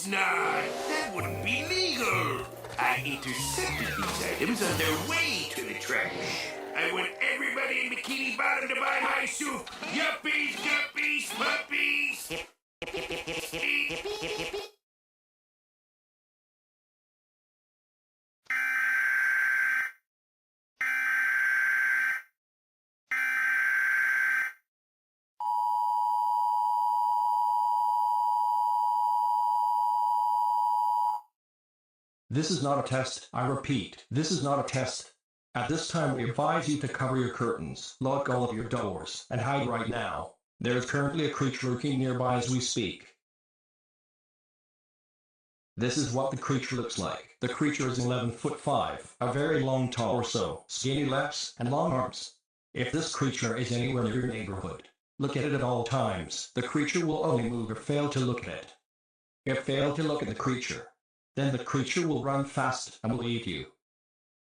course not. That wouldn't be legal. I intercepted these items on their way to the trash. I want everybody in Bikini Bottom to buy my soup. Yuppies, guppies, puppies. This is not a test. I repeat, this is not a test. At this time we advise you to cover your curtains, lock all of your doors, and hide right now. There is currently a creature lurking nearby as we speak. This is what the creature looks like. The creature is 11 foot 5, a very long torso, skinny legs, and long arms. If this creature is anywhere near your neighborhood, look at it at all times. The creature will only move if fail to look at it. If fail to look at the creature, then the creature will run fast and will eat you.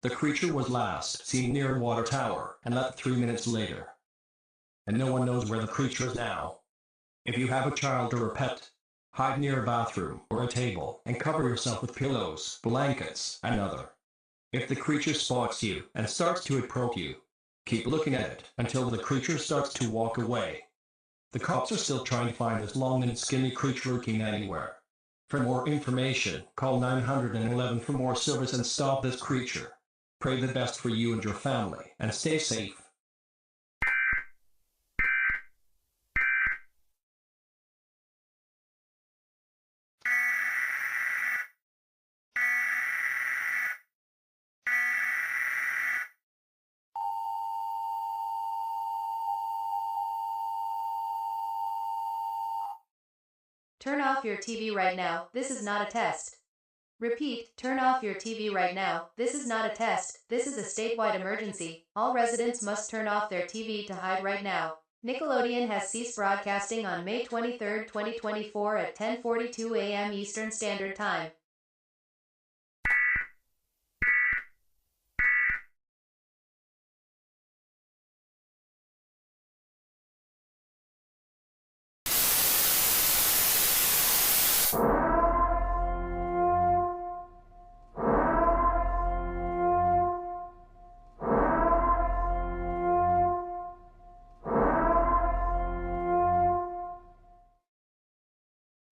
The creature was last seen near a water tower and left 3 minutes later. And no one knows where the creature is now. If you have a child or a pet, hide near a bathroom or a table and cover yourself with pillows, blankets, and other. If the creature spots you and starts to approach you, keep looking at it until the creature starts to walk away. The cops are still trying to find this long and skinny creature lurking anywhere. For more information, call 911 for more service and stop this creature. Pray the best for you and your family, and stay safe. Turn off your TV right now. This is not a test. Repeat, turn off your TV right now. This is not a test. This is a statewide emergency. All residents must turn off their TV to hide right now. Nickelodeon has ceased broadcasting on May 23, 2024 at 10:42 a.m. Eastern Standard Time.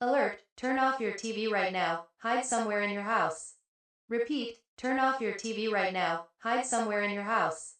Alert, turn off your TV right now. Hide somewhere in your house. Repeat, turn off your TV right now. Hide somewhere in your house.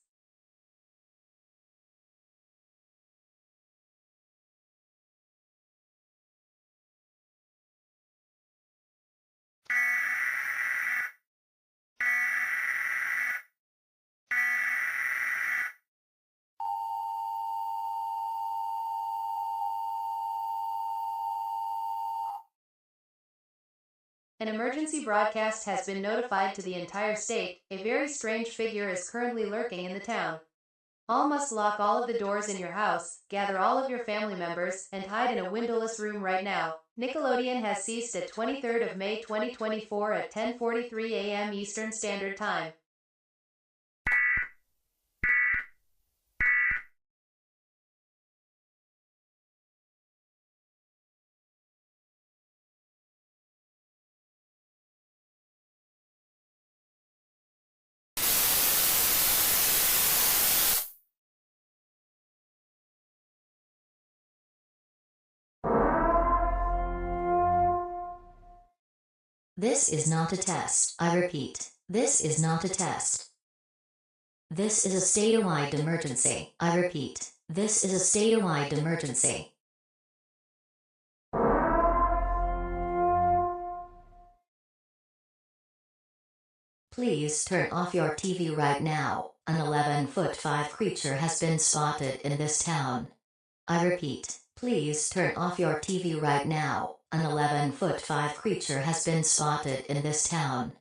An emergency broadcast has been notified to the entire state. A very strange figure is currently lurking in the town. All must lock all of the doors in your house, gather all of your family members, and hide in a windowless room right now. Nickelodeon has ceased at 23rd of May 2024 at 10:43 a.m. Eastern Standard Time. This is not a test. I repeat, this is not a test. This is a statewide emergency. I repeat, this is a statewide emergency. Please turn off your TV right now. An 11-foot-5 creature has been spotted in this town. I repeat, please turn off your TV right now. An 11-foot-5 creature has been spotted in this town.